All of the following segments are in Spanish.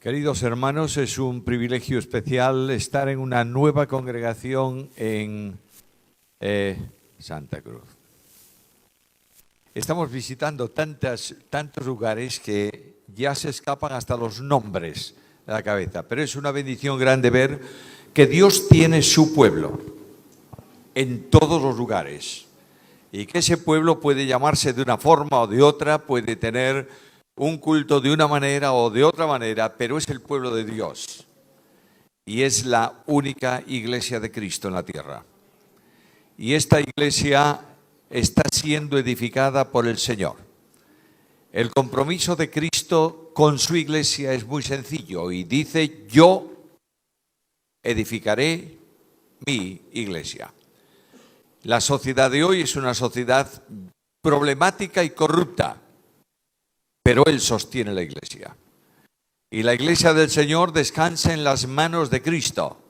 Queridos hermanos, es un privilegio especial estar en una nueva congregación en Santa Cruz. Estamos visitando tantos lugares que ya se escapan hasta los nombres de la cabeza, pero es una bendición grande ver que Dios tiene su pueblo en todos los lugares y que ese pueblo puede llamarse de una forma o de otra, puede tener un culto de una manera o de otra manera, pero es el pueblo de Dios y es la única iglesia de Cristo en la tierra. Y esta iglesia está siendo edificada por el Señor. El compromiso de Cristo con su iglesia es muy sencillo y dice: yo edificaré mi iglesia. La sociedad de hoy es una sociedad problemática y corrupta, pero Él sostiene la iglesia. Y la iglesia del Señor descansa en las manos de Cristo.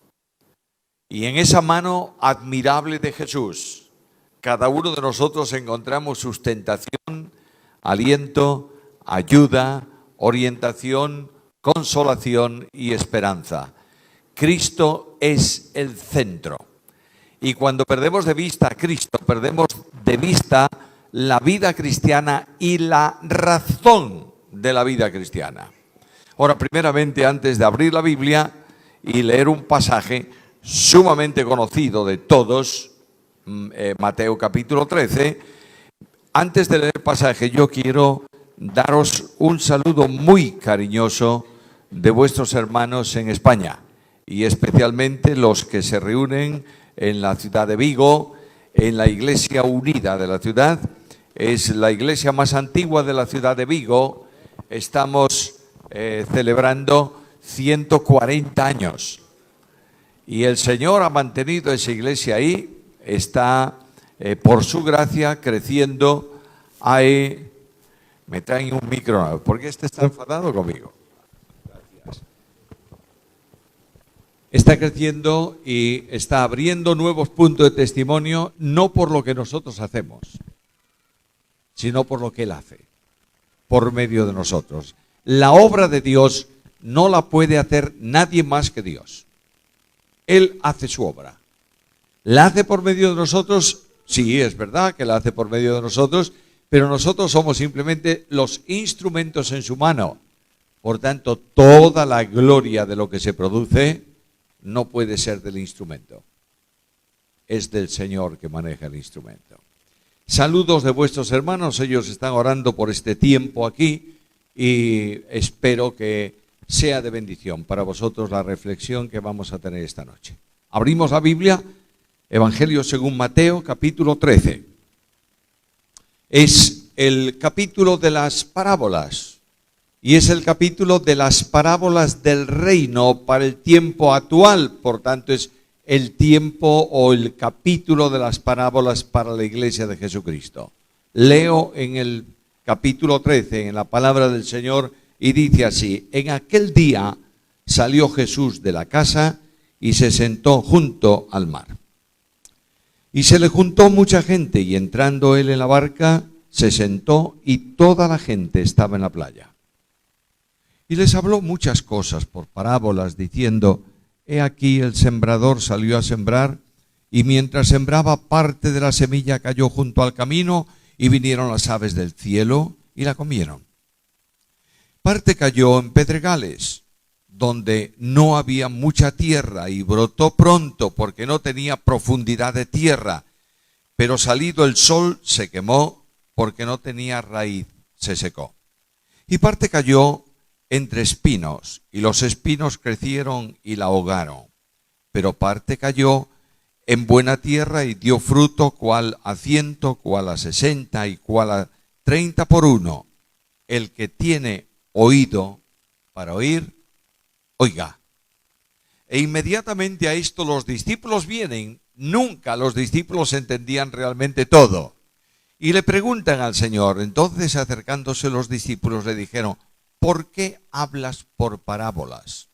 Y en esa mano admirable de Jesús, cada uno de nosotros encontramos sustentación, aliento, ayuda, orientación, consolación y esperanza. Cristo es el centro. Y cuando perdemos de vista a Cristo, perdemos de vista la vida cristiana y la razón de la vida cristiana. Ahora, primeramente, antes de abrir la Biblia y leer un pasaje sumamente conocido de todos, Mateo capítulo 13, antes de leer el pasaje yo quiero daros un saludo muy cariñoso de vuestros hermanos en España y especialmente los que se reúnen en la ciudad de Vigo, en la Iglesia Unida de la ciudad. Es la iglesia más antigua de la ciudad de Vigo. Estamos celebrando 140 años. Y el Señor ha mantenido esa iglesia ahí. Está, por su gracia, creciendo. Me traen un micro. ¿Por qué está enfadado conmigo? Gracias. Está creciendo y está abriendo nuevos puntos de testimonio, no por lo que nosotros hacemos, sino por lo que Él hace, por medio de nosotros. La obra de Dios no la puede hacer nadie más que Dios. Él hace su obra. ¿La hace por medio de nosotros? Sí, es verdad que la hace por medio de nosotros, pero nosotros somos simplemente los instrumentos en su mano. Por tanto, toda la gloria de lo que se produce no puede ser del instrumento. Es del Señor que maneja el instrumento. Saludos de vuestros hermanos, ellos están orando por este tiempo aquí y espero que sea de bendición para vosotros la reflexión que vamos a tener esta noche. Abrimos la Biblia, Evangelio según Mateo, capítulo 13. Es el capítulo de las parábolas y es el capítulo de las parábolas del reino para el tiempo actual, por tanto es el tiempo o el capítulo de las parábolas para la iglesia de Jesucristo. Leo en el capítulo 13, en la palabra del Señor, y dice así: en aquel día salió Jesús de la casa y se sentó junto al mar. Y se le juntó mucha gente, y entrando él en la barca, se sentó, y toda la gente estaba en la playa. Y les habló muchas cosas por parábolas, diciendo: he aquí el sembrador salió a sembrar, y mientras sembraba, parte de la semilla cayó junto al camino, y vinieron las aves del cielo y la comieron. Parte cayó en pedregales, donde no había mucha tierra, y brotó pronto, porque no tenía profundidad de tierra. Pero salido el sol, se quemó, porque no tenía raíz, se secó. Y parte cayó entre espinos, y los espinos crecieron y la ahogaron. Pero parte cayó en buena tierra y dio fruto, cual a 100, cual a 60 y cual a 30 por uno. El que tiene oído para oír, oiga. E inmediatamente a esto los discípulos vienen. Nunca los discípulos entendían realmente todo. Y le preguntan al Señor. Entonces, acercándose los discípulos, le dijeron: ¿por qué hablas por parábolas?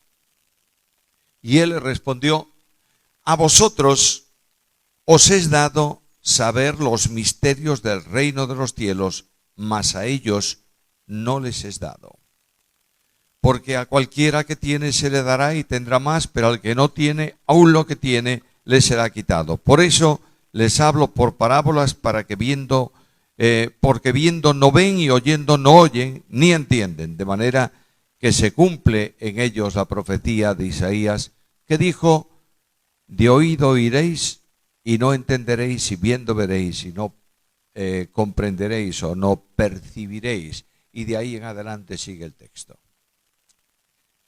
Y él le respondió: a vosotros os es dado saber los misterios del reino de los cielos, mas a ellos no les es dado. Porque a cualquiera que tiene se le dará y tendrá más, pero al que no tiene, aún lo que tiene le será quitado. Por eso les hablo por parábolas para que porque viendo no ven y oyendo no oyen ni entienden, de manera que se cumple en ellos la profecía de Isaías que dijo: de oído oiréis y no entenderéis, y viendo veréis y no comprenderéis o no percibiréis. Y de ahí en adelante sigue el texto.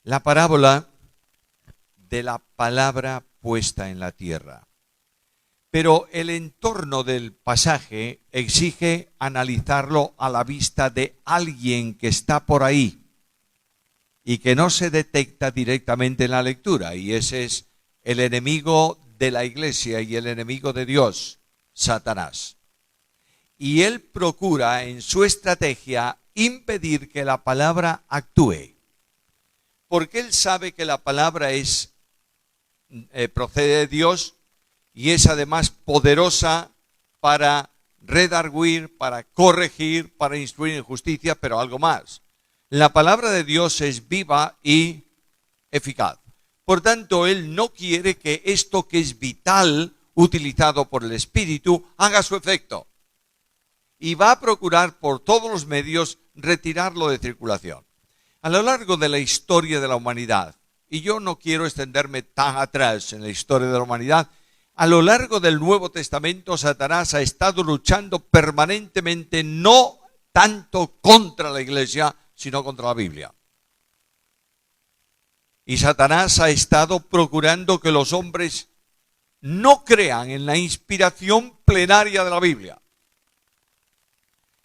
La parábola de la palabra puesta en la tierra. Pero el entorno del pasaje exige analizarlo a la vista de alguien que está por ahí y que no se detecta directamente en la lectura, y ese es el enemigo de la iglesia y el enemigo de Dios, Satanás. Y él procura en su estrategia impedir que la palabra actúe, porque él sabe que la palabra procede de Dios y es además poderosa para redarguir, para corregir, para instruir en justicia, pero algo más. La palabra de Dios es viva y eficaz. Por tanto, él no quiere que esto que es vital, utilizado por el Espíritu, haga su efecto. Y va a procurar por todos los medios retirarlo de circulación. A lo largo de la historia de la humanidad, y yo no quiero extenderme tan atrás en la historia de la humanidad, a lo largo del Nuevo Testamento, Satanás ha estado luchando permanentemente, no tanto contra la iglesia, sino contra la Biblia. Y Satanás ha estado procurando que los hombres no crean en la inspiración plenaria de la Biblia.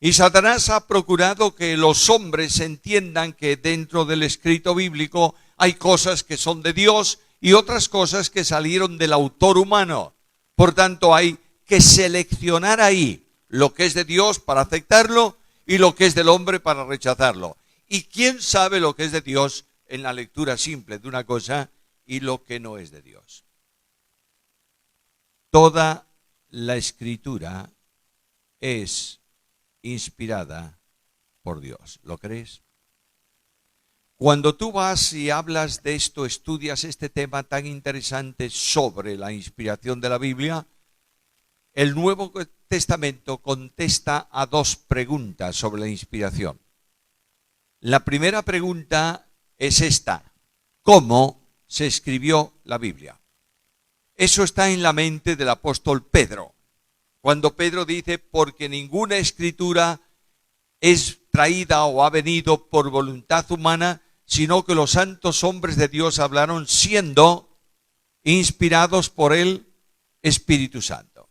Y Satanás ha procurado que los hombres entiendan que dentro del escrito bíblico hay cosas que son de Dios y otras cosas que salieron del autor humano. Por tanto, hay que seleccionar ahí lo que es de Dios para aceptarlo y lo que es del hombre para rechazarlo. ¿Y quién sabe lo que es de Dios en la lectura simple de una cosa y lo que no es de Dios? Toda la escritura es inspirada por Dios. ¿Lo crees? Cuando tú vas y hablas de esto, estudias este tema tan interesante sobre la inspiración de la Biblia, el Nuevo Testamento contesta a dos preguntas sobre la inspiración. La primera pregunta es esta: ¿cómo se escribió la Biblia? Eso está en la mente del apóstol Pedro. Cuando Pedro dice: porque ninguna escritura es traída o ha venido por voluntad humana, sino que los santos hombres de Dios hablaron siendo inspirados por el Espíritu Santo.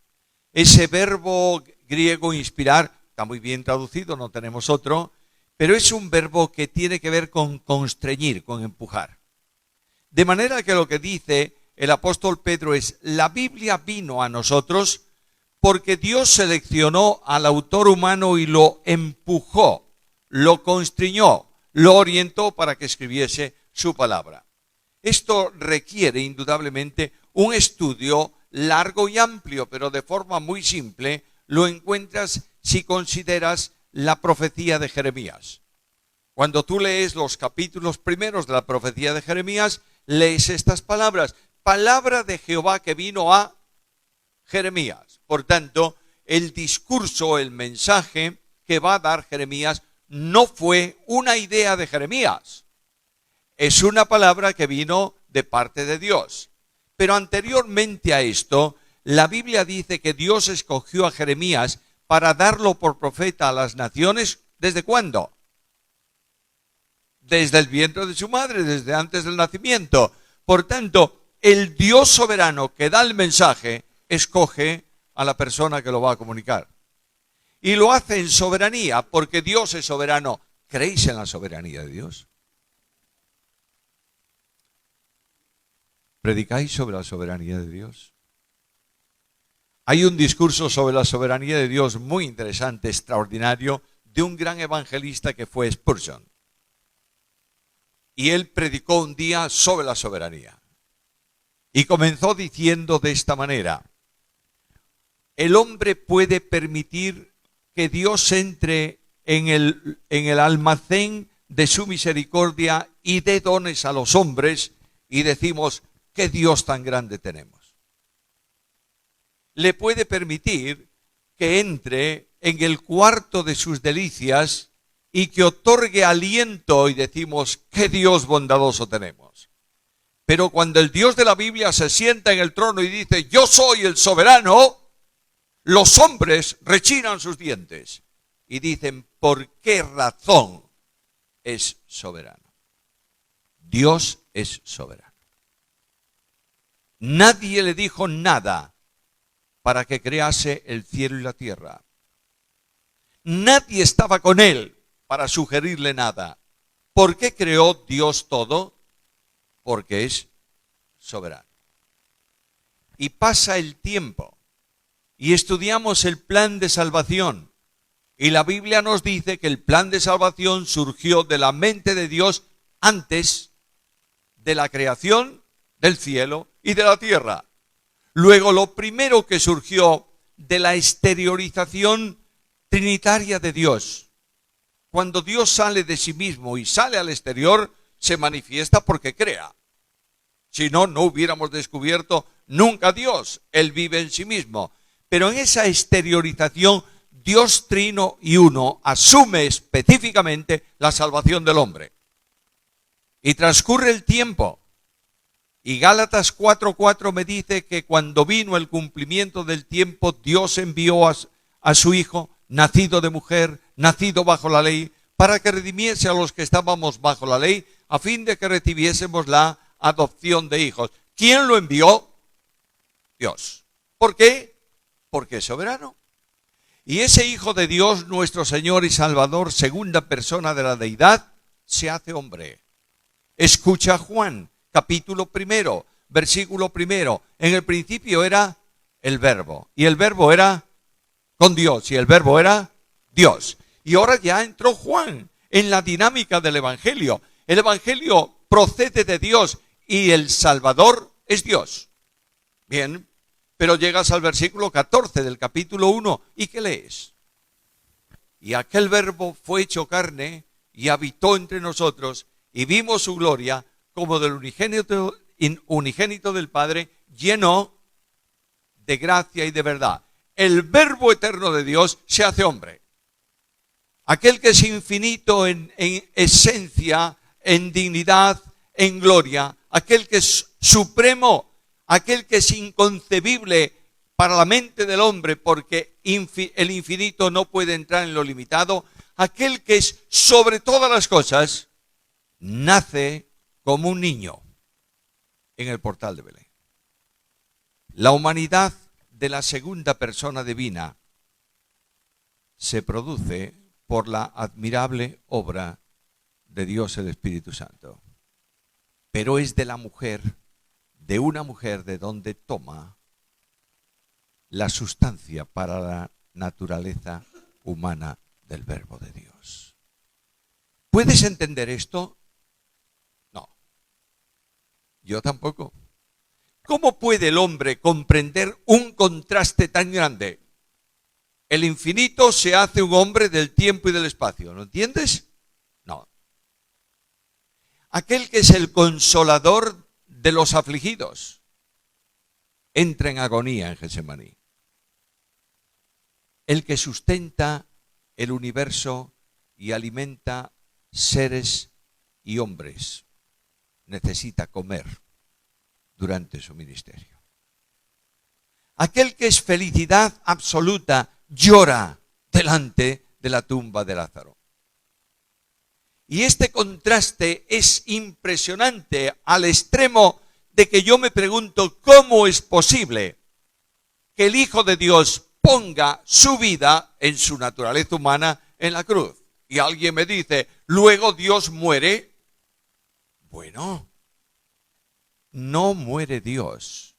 Ese verbo griego inspirar está muy bien traducido, no tenemos otro, pero es un verbo que tiene que ver con constreñir, con empujar. De manera que lo que dice el apóstol Pedro es: la Biblia vino a nosotros porque Dios seleccionó al autor humano y lo empujó, lo constriñó, lo orientó para que escribiese su palabra. Esto requiere indudablemente un estudio largo y amplio, pero de forma muy simple lo encuentras si consideras la profecía de Jeremías. Cuando tú lees los capítulos primeros de la profecía de Jeremías, lees estas palabras: palabra de Jehová que vino a Jeremías. Por tanto, el discurso, el mensaje que va a dar Jeremías no fue una idea de Jeremías. Es una palabra que vino de parte de Dios. Pero anteriormente a esto, la Biblia dice que Dios escogió a Jeremías para darlo por profeta a las naciones. ¿Desde cuándo? Desde el vientre de su madre, desde antes del nacimiento. Por tanto, el Dios soberano que da el mensaje escoge a la persona que lo va a comunicar. Y lo hace en soberanía, porque Dios es soberano. ¿Creéis en la soberanía de Dios? ¿Predicáis sobre la soberanía de Dios? Hay un discurso sobre la soberanía de Dios muy interesante, extraordinario, de un gran evangelista que fue Spurgeon. Y él predicó un día sobre la soberanía. Y comenzó diciendo de esta manera: el hombre puede permitir que Dios entre en el almacén de su misericordia y dé dones a los hombres, y decimos, ¿qué Dios tan grande tenemos? Le puede permitir que entre en el cuarto de sus delicias y que otorgue aliento, y decimos, ¿qué Dios bondadoso tenemos? Pero cuando el Dios de la Biblia se sienta en el trono y dice, yo soy el soberano, los hombres rechinan sus dientes y dicen, ¿por qué razón es soberano? Dios es soberano. Nadie le dijo nada para que crease el cielo y la tierra. Nadie estaba con él para sugerirle nada. ¿Por qué creó Dios todo? Porque es soberano. Y pasa el tiempo y estudiamos el plan de salvación. Y la Biblia nos dice que el plan de salvación surgió de la mente de Dios antes de la creación del cielo y de la tierra. Luego, lo primero que surgió de la exteriorización trinitaria de Dios. Cuando Dios sale de sí mismo y sale al exterior, se manifiesta porque crea. Si no, no hubiéramos descubierto nunca a Dios. Él vive en sí mismo. Pero en esa exteriorización, Dios trino y uno asume específicamente la salvación del hombre. Y transcurre el tiempo. Y Gálatas 4:4 me dice que cuando vino el cumplimiento del tiempo, Dios envió a su Hijo, nacido de mujer, nacido bajo la ley, para que redimiese a los que estábamos bajo la ley, a fin de que recibiésemos la adopción de hijos. ¿Quién lo envió? Dios. ¿Por qué? Porque es soberano. Y ese Hijo de Dios, nuestro Señor y Salvador, segunda persona de la deidad, se hace hombre. Escucha Juan, capítulo 1, versículo 1. En el principio era el Verbo, y el Verbo era con Dios, y el Verbo era Dios. Y ahora ya entró Juan en la dinámica del Evangelio. El Evangelio procede de Dios y el Salvador es Dios. Bien, pero llegas al versículo 14 del capítulo 1, ¿y qué lees? Y aquel Verbo fue hecho carne y habitó entre nosotros, y vimos su gloria como del unigénito del Padre, lleno de gracia y de verdad. El Verbo eterno de Dios se hace hombre. Aquel que es infinito en esencia, en dignidad, en gloria, aquel que es supremo, aquel que es inconcebible para la mente del hombre, porque el infinito no puede entrar en lo limitado, aquel que es sobre todas las cosas, nace como un niño en el portal de Belén. La humanidad de la segunda persona divina se produce por la admirable obra de Dios el Espíritu Santo. Pero es de la mujer, de una mujer, de donde toma la sustancia para la naturaleza humana del Verbo de Dios. ¿Puedes entender esto? No. Yo tampoco. ¿Cómo puede el hombre comprender un contraste tan grande? El infinito se hace un hombre del tiempo y del espacio, ¿lo entiendes? No. Aquel que es el consolador de los afligidos entra en agonía en Getsemaní. El que sustenta el universo y alimenta seres y hombres necesita comer durante su ministerio. Aquel que es felicidad absoluta llora delante de la tumba de Lázaro. Y este contraste es impresionante al extremo de que yo me pregunto cómo es posible que el Hijo de Dios ponga su vida en su naturaleza humana en la cruz. Y alguien me dice, luego Dios muere. Bueno, no muere Dios,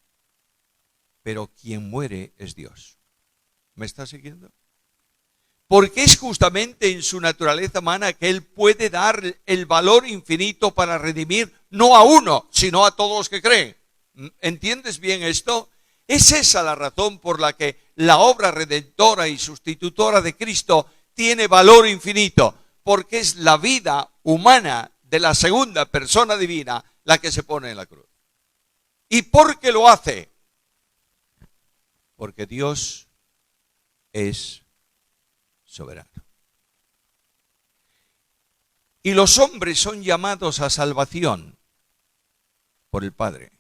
pero quien muere es Dios. ¿Me está siguiendo? Porque es justamente en su naturaleza humana que Él puede dar el valor infinito para redimir no a uno, sino a todos los que creen. ¿Entiendes bien esto? Es esa la razón por la que la obra redentora y sustitutora de Cristo tiene valor infinito, porque es la vida humana de la segunda persona divina la que se pone en la cruz. ¿Y por qué lo hace? Porque Dios es soberano. Y los hombres son llamados a salvación por el Padre.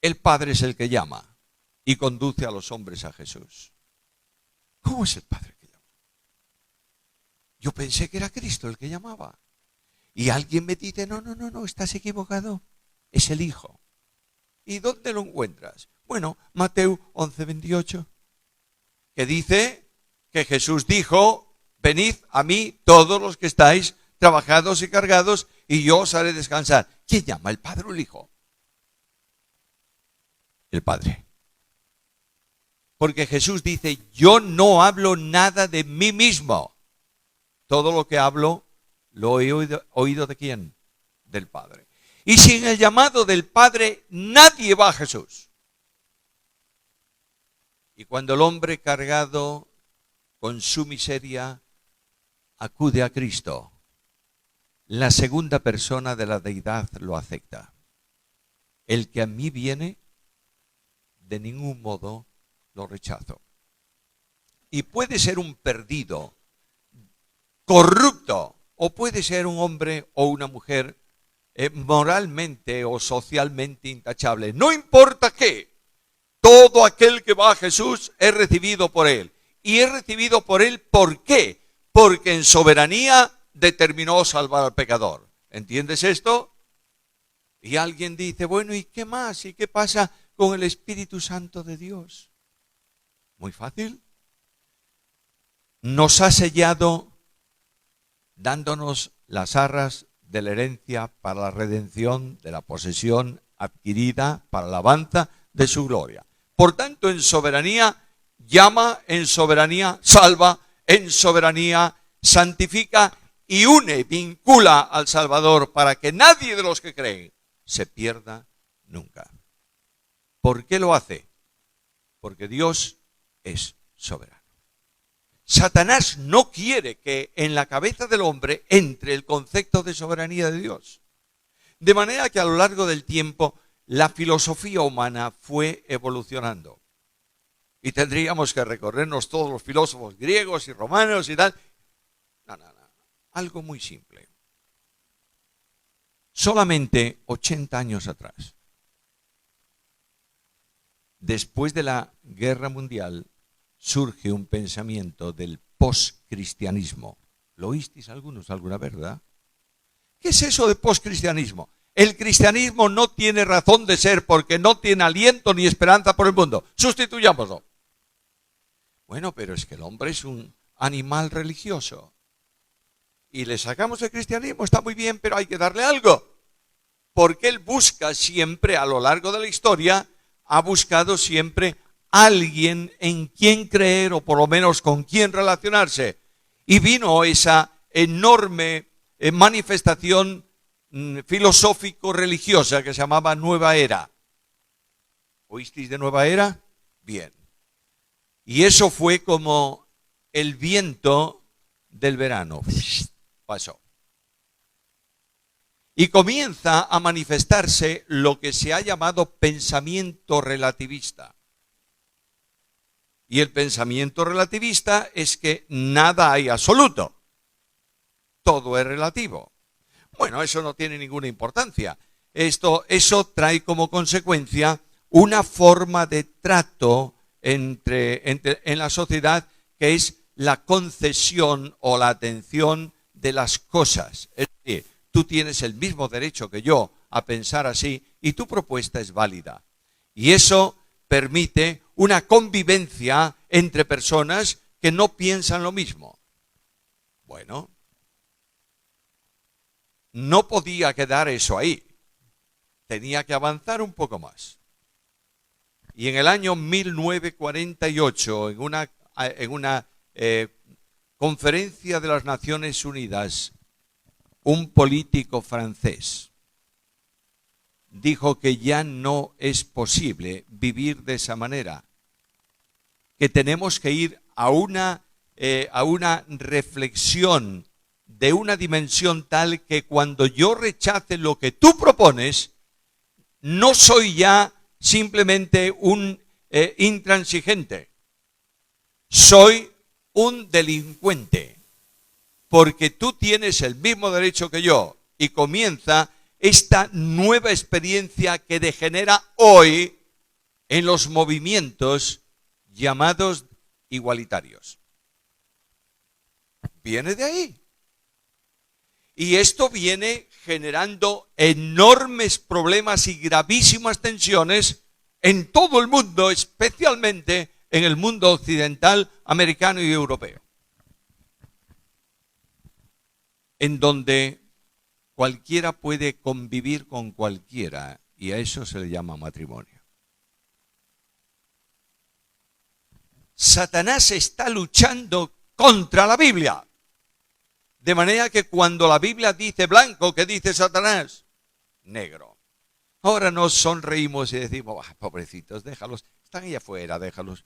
El Padre es el que llama y conduce a los hombres a Jesús. ¿Cómo es el Padre que llama? Yo pensé que era Cristo el que llamaba. Y alguien me dice, no, estás equivocado. Es el Hijo. ¿Y dónde lo encuentras? Bueno, Mateo 11:28, que dice que Jesús dijo, venid a mí todos los que estáis trabajados y cargados, y yo os haré descansar. ¿Quién llama, el Padre o el Hijo? El Padre. Porque Jesús dice, yo no hablo nada de mí mismo. Todo lo que hablo, lo he oído ¿de quién? Del Padre. Y sin el llamado del Padre, nadie va a Jesús. Y cuando el hombre cargado con su miseria acude a Cristo, la segunda persona de la deidad lo acepta. El que a mí viene, de ningún modo lo rechazo. Y puede ser un perdido, corrupto, o puede ser un hombre o una mujer moralmente o socialmente intachable. No importa qué, todo aquel que va a Jesús es recibido por Él. Y es recibido por Él, ¿por qué? Porque en soberanía determinó salvar al pecador. ¿Entiendes esto? Y alguien dice, bueno, ¿y qué más? ¿Y qué pasa con el Espíritu Santo de Dios? Muy fácil. Nos ha sellado dándonos las arras de la herencia para la redención de la posesión adquirida para la alabanza de su gloria. Por tanto, en soberanía llama, en soberanía salva, en soberanía santifica y une, vincula al Salvador para que nadie de los que creen se pierda nunca. ¿Por qué lo hace? Porque Dios es soberano. Satanás no quiere que en la cabeza del hombre entre el concepto de soberanía de Dios. De manera que a lo largo del tiempo la filosofía humana fue evolucionando. Y tendríamos que recorrernos todos los filósofos griegos y romanos y tal. No. Algo muy simple. Solamente 80 años atrás, después de la Guerra Mundial, surge un pensamiento del poscristianismo. ¿Lo oísteis algunos alguna vez, verdad? ¿Qué es eso de poscristianismo? El cristianismo no tiene razón de ser porque no tiene aliento ni esperanza por el mundo. Sustituyámoslo. Bueno, pero es que el hombre es un animal religioso. Y le sacamos el cristianismo, está muy bien, pero hay que darle algo. Porque él busca siempre, a lo largo de la historia, ha buscado siempre alguien en quien creer o por lo menos con quien relacionarse. Y vino esa enorme manifestación filosófico-religiosa que se llamaba Nueva Era. ¿Oísteis de Nueva Era? Bien. Y eso fue como el viento del verano. Pasó. Y comienza a manifestarse lo que se ha llamado pensamiento relativista. Y el pensamiento relativista es que nada hay absoluto. Todo es relativo. Bueno, eso no tiene ninguna importancia. Eso trae como consecuencia una forma de trato en la sociedad que es la concesión o la atención de las cosas. Es decir, tú tienes el mismo derecho que yo a pensar así y tu propuesta es válida. Y eso permite una convivencia entre personas que no piensan lo mismo. Bueno, no podía quedar eso ahí. Tenía que avanzar un poco más. Y en el año 1948, en una conferencia de las Naciones Unidas, un político francés dijo que ya no es posible vivir de esa manera, que tenemos que ir a una reflexión de una dimensión tal que cuando yo rechace lo que tú propones, no soy ya simplemente un intransigente, soy un delincuente, porque tú tienes el mismo derecho que yo, y comienza esta nueva experiencia que degenera hoy en los movimientos llamados igualitarios. Viene de ahí. Y esto viene generando enormes problemas y gravísimas tensiones en todo el mundo, especialmente en el mundo occidental, americano y europeo, en donde cualquiera puede convivir con cualquiera, y a eso se le llama matrimonio. Satanás está luchando contra la Biblia. De manera que cuando la Biblia dice blanco, ¿qué dice Satanás? Negro. Ahora nos sonreímos y decimos, pobrecitos, déjalos, están allá afuera, déjalos.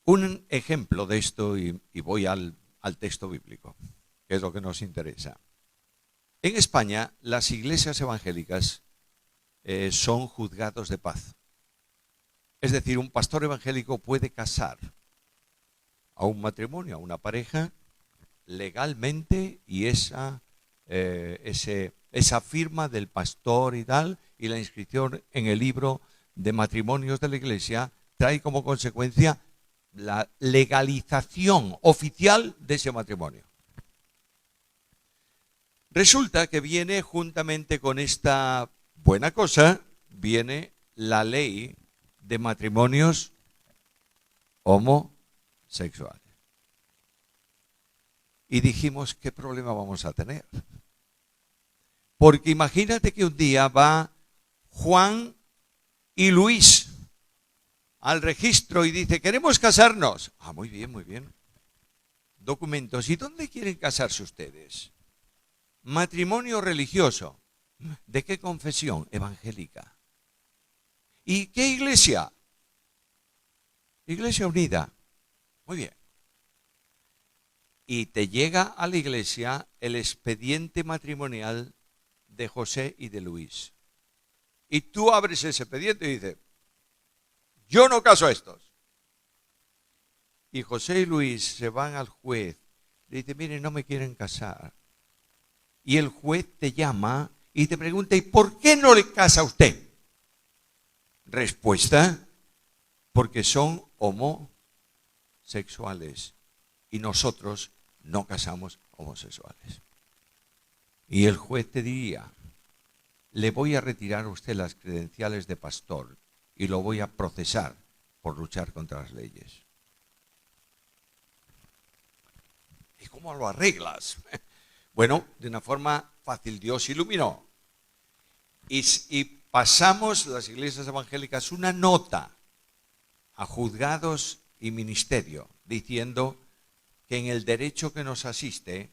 Un ejemplo de esto, y voy al texto bíblico, que es lo que nos interesa. En España, las iglesias evangélicas son juzgados de paz. Es decir, un pastor evangélico puede casar a un matrimonio, a una pareja, legalmente, y esa firma del pastor y tal, y la inscripción en el libro de matrimonios de la iglesia, trae como consecuencia la legalización oficial de ese matrimonio. Resulta que viene juntamente con esta buena cosa, viene la ley de matrimonios homosexuales. Y dijimos, ¿qué problema vamos a tener? Porque imagínate que un día va Juan y Luis al registro y dice, queremos casarnos. Ah, muy bien, muy bien. Documentos. ¿Y dónde quieren casarse ustedes? Matrimonio religioso. ¿De qué confesión? Evangélica. ¿Y qué iglesia? Iglesia Unida. Muy bien. Y te llega a la iglesia el expediente matrimonial de José y de Luis. Y tú abres ese expediente y dices, yo no caso a estos. Y José y Luis se van al juez. Le dice, mire, no me quieren casar. Y el juez te llama y te pregunta, ¿y por qué no le casa a usted? Respuesta, porque son homosexuales. Y nosotros no casamos homosexuales. Y el juez te diría, le voy a retirar a usted las credenciales de pastor y lo voy a procesar por luchar contra las leyes. ¿Y cómo lo arreglas? Bueno, de una forma fácil, Dios iluminó. Y pasamos las iglesias evangélicas una nota a juzgados y ministerio, diciendo que en el derecho que nos asiste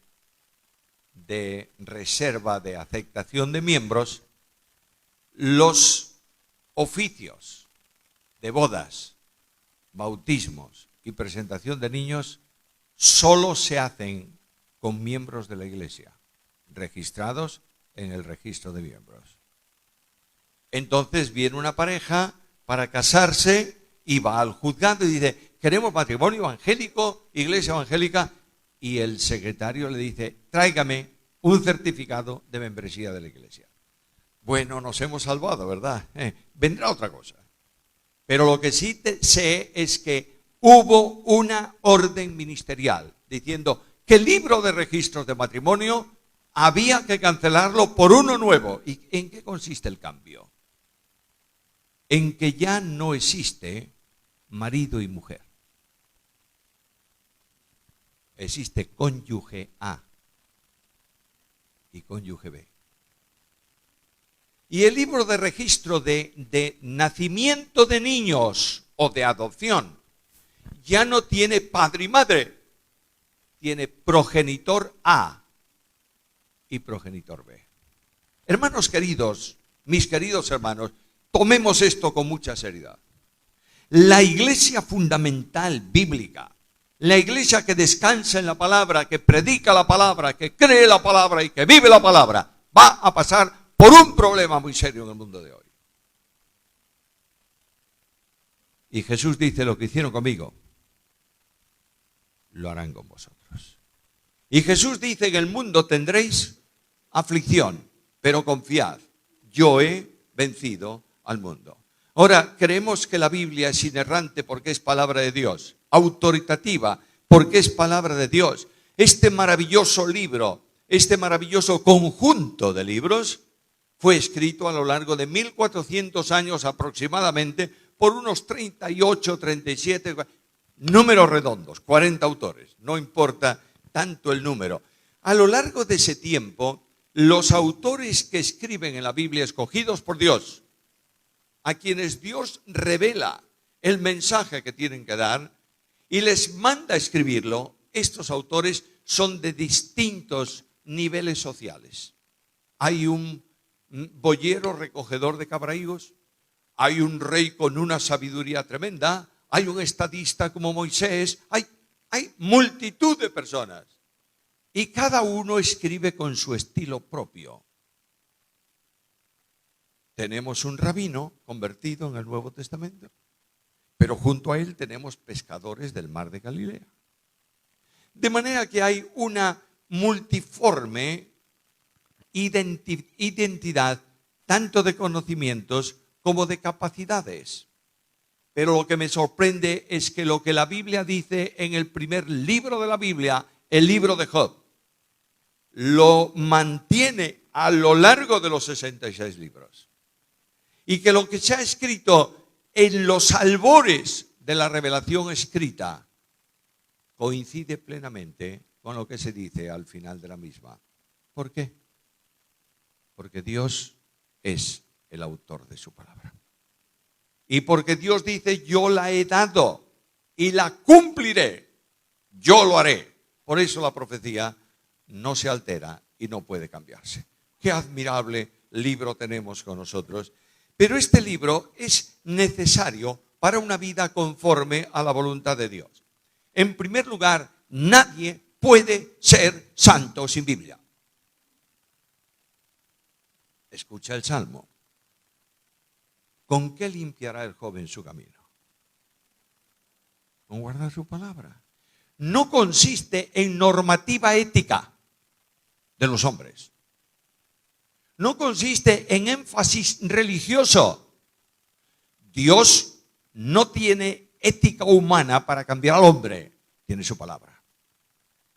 de reserva de aceptación de miembros, los oficios de bodas, bautismos y presentación de niños solo se hacen con miembros de la iglesia, registrados en el registro de miembros. Entonces viene una pareja para casarse y va al juzgado y dice, queremos matrimonio evangélico, iglesia evangélica, y el secretario le dice, tráigame un certificado de membresía de la iglesia. Bueno, nos hemos salvado, ¿verdad? Vendrá otra cosa. Pero lo que sí sé es que hubo una orden ministerial diciendo que el libro de registros de matrimonio había que cancelarlo por uno nuevo. ¿Y en qué consiste el cambio? En que ya no existe marido y mujer. Existe cónyuge A y cónyuge B. Y el libro de registro de nacimiento de niños o de adopción ya no tiene padre y madre, tiene progenitor A y progenitor B. Hermanos queridos, mis queridos hermanos, tomemos esto con mucha seriedad. La iglesia fundamental bíblica La iglesia que descansa en la palabra, que predica la palabra, que cree la palabra y que vive la palabra, va a pasar por un problema muy serio en el mundo de hoy. Y Jesús dice: lo que hicieron conmigo, lo harán con vosotros. Y Jesús dice: en el mundo tendréis aflicción, pero confiad, yo he vencido al mundo. Ahora, creemos que la Biblia es inerrante porque es palabra de Dios, autoritativa porque es palabra de Dios. Este maravilloso libro, este maravilloso conjunto de libros fue escrito a lo largo de 1400 años aproximadamente por unos 38, 37, números redondos, 40 autores, no importa tanto el número. A lo largo de ese tiempo, los autores que escriben en la Biblia, escogidos por Dios, a quienes Dios revela el mensaje que tienen que dar y les manda a escribirlo, estos autores son de distintos niveles sociales. Hay un boyero recogedor de cabraígos, hay un rey con una sabiduría tremenda, hay un estadista como Moisés, hay multitud de personas. Y cada uno escribe con su estilo propio. Tenemos un rabino convertido en el Nuevo Testamento, pero junto a él tenemos pescadores del mar de Galilea. De manera que hay una multiforme identidad, tanto de conocimientos como de capacidades. Pero lo que me sorprende es que lo que la Biblia dice en el primer libro de la Biblia, el libro de Job, lo mantiene a lo largo de los 66 libros. Y que lo que se ha escrito en los albores de la revelación escrita coincide plenamente con lo que se dice al final de la misma. ¿Por qué? Porque Dios es el autor de su palabra. Y porque Dios dice: yo la he dado y la cumpliré, yo lo haré. Por eso la profecía no se altera y no puede cambiarse. Qué admirable libro tenemos con nosotros. Pero este libro es necesario para una vida conforme a la voluntad de Dios. En primer lugar, nadie puede ser santo sin Biblia. Escucha el Salmo. ¿Con qué limpiará el joven su camino? Con guardar su palabra. No consiste en normativa ética de los hombres. No consiste en énfasis religioso. Dios no tiene ética humana para cambiar al hombre, tiene su palabra.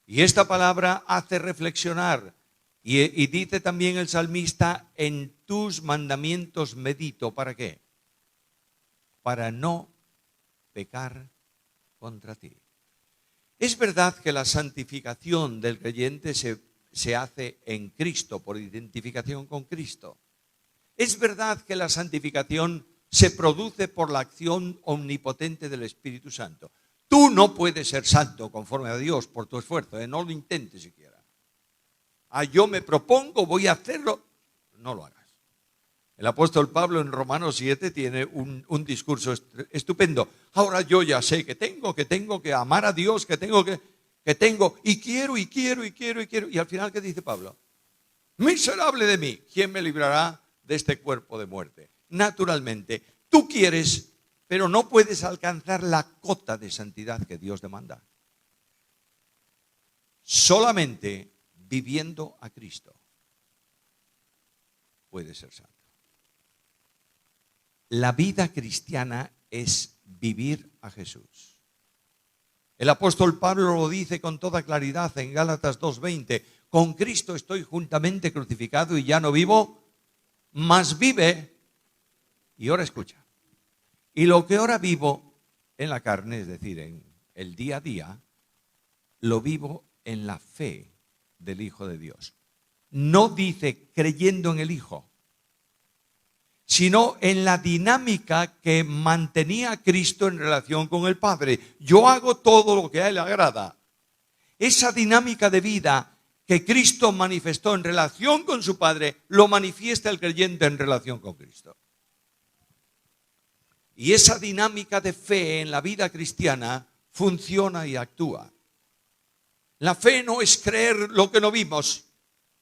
Y esta palabra hace reflexionar. Y dice también el salmista: en tus mandamientos medito. ¿Para qué? Para no pecar contra ti. Es verdad que la santificación del creyente se hace en Cristo, por identificación con Cristo. Es verdad que la santificación se produce por la acción omnipotente del Espíritu Santo. Tú no puedes ser santo conforme a Dios por tu esfuerzo, no lo intentes siquiera. Yo me propongo, voy a hacerlo. No lo hagas. El apóstol Pablo en Romanos 7 tiene un discurso estupendo. Ahora yo ya sé que tengo que amar a Dios, que tengo, y quiero. Y al final, ¿qué dice Pablo? Miserable de mí, ¿quién me librará de este cuerpo de muerte? Naturalmente, tú quieres, pero no puedes alcanzar la cota de santidad que Dios demanda. Solamente viviendo a Cristo puede ser santo. La vida cristiana es vivir a Jesús. El apóstol Pablo lo dice con toda claridad en Gálatas 2:20. Con Cristo estoy juntamente crucificado y ya no vivo, mas vive. Y ahora escucha. Y lo que ahora vivo en la carne, es decir, en el día a día, lo vivo en la fe del Hijo de Dios. No dice creyendo en el Hijo, sino en la dinámica que mantenía a Cristo en relación con el Padre. Yo hago todo lo que a Él le agrada. Esa dinámica de vida que Cristo manifestó en relación con su Padre, lo manifiesta el creyente en relación con Cristo. Y esa dinámica de fe en la vida cristiana funciona y actúa. La fe no es creer lo que no vimos.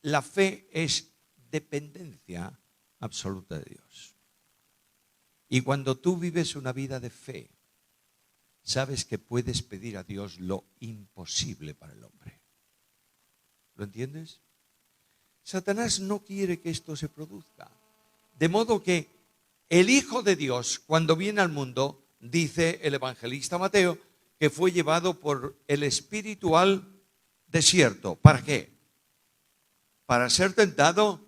La fe es dependencia absoluta de Dios. Y cuando tú vives una vida de fe, sabes que puedes pedir a Dios lo imposible para el hombre. ¿Lo entiendes? Satanás no quiere que esto se produzca. De modo que el Hijo de Dios, cuando viene al mundo, dice el evangelista Mateo, que fue llevado por el Espíritu al desierto. ¿Para qué? Para ser tentado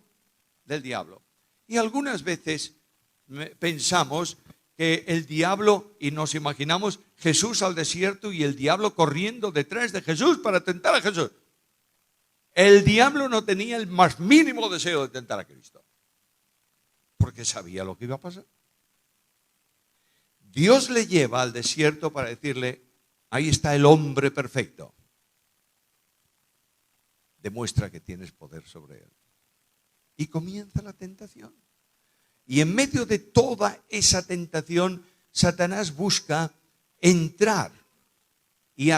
del diablo. Y algunas veces pensamos que el diablo, y nos imaginamos Jesús al desierto y el diablo corriendo detrás de Jesús para tentar a Jesús. El diablo no tenía el más mínimo deseo de tentar a Cristo, porque sabía lo que iba a pasar. Dios le lleva al desierto para decirle, ahí está el hombre perfecto. Demuestra que tienes poder sobre él. Y comienza la tentación. Y en medio de toda esa tentación, Satanás busca entrar y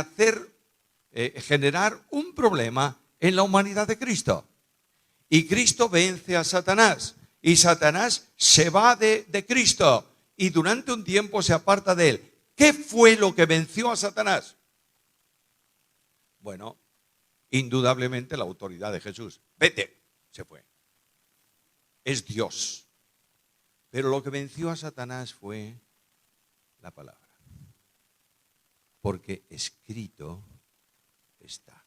generar un problema en la humanidad de Cristo. Y Cristo vence a Satanás. Y Satanás se va de Cristo. Y durante un tiempo se aparta de él. ¿Qué fue lo que venció a Satanás? Bueno, indudablemente la autoridad de Jesús. Vete, se fue. Es Dios. Pero lo que venció a Satanás fue la palabra. Porque escrito está.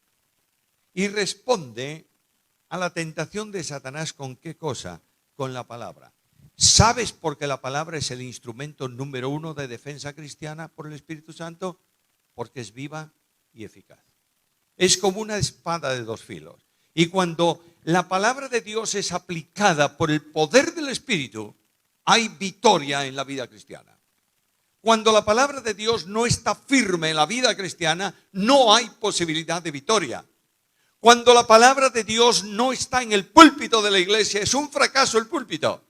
Y responde a la tentación de Satanás ¿con qué cosa? Con la palabra. ¿Sabes por qué la palabra es el instrumento número 1 de defensa cristiana por el Espíritu Santo? Porque es viva y eficaz. Es como una espada de dos filos. Y cuando la palabra de Dios es aplicada por el poder del Espíritu, hay victoria en la vida cristiana. Cuando la palabra de Dios no está firme en la vida cristiana, no hay posibilidad de victoria. Cuando la palabra de Dios no está en el púlpito de la iglesia, es un fracaso el púlpito.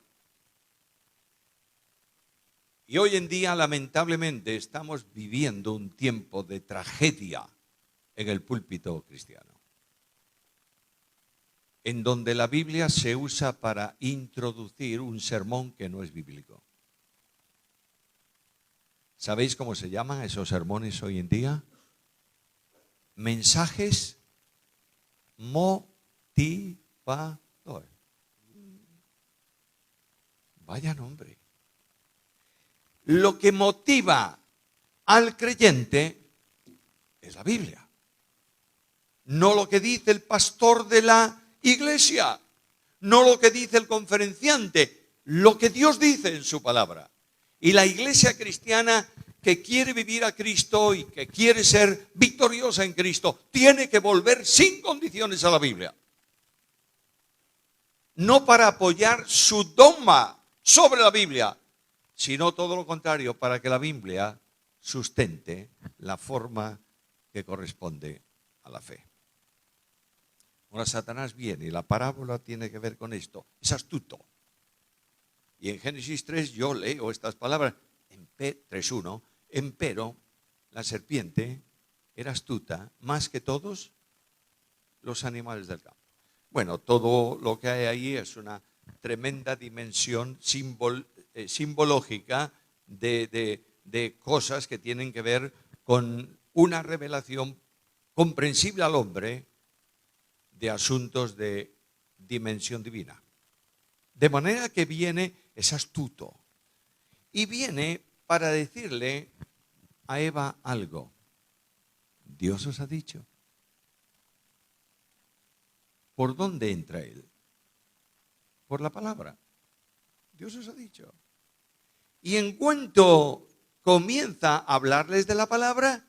Y hoy en día, lamentablemente, estamos viviendo un tiempo de tragedia en el púlpito cristiano, en donde la Biblia se usa para introducir un sermón que no es bíblico. ¿Sabéis cómo se llaman esos sermones hoy en día? Mensajes motivadores. Vaya nombre. Lo que motiva al creyente es la Biblia. No lo que dice el pastor de la iglesia, no lo que dice el conferenciante, lo que Dios dice en su palabra. Y la iglesia cristiana que quiere vivir a Cristo y que quiere ser victoriosa en Cristo, tiene que volver sin condiciones a la Biblia. No para apoyar su dogma sobre la Biblia, sino todo lo contrario, para que la Biblia sustente la forma que corresponde a la fe. Ahora Satanás viene y la parábola tiene que ver con esto. Es astuto. Y en Génesis 3 yo leo estas palabras, en 3:1, empero la serpiente era astuta más que todos los animales del campo. Bueno, todo lo que hay ahí es una tremenda dimensión simbológica de cosas que tienen que ver con una revelación comprensible al hombre de asuntos de dimensión divina. De manera que viene, es astuto, y viene para decirle a Eva algo. Dios os ha dicho. ¿Por dónde entra él? Por la palabra. Dios os ha dicho. Y en cuanto comienza a hablarles de la palabra,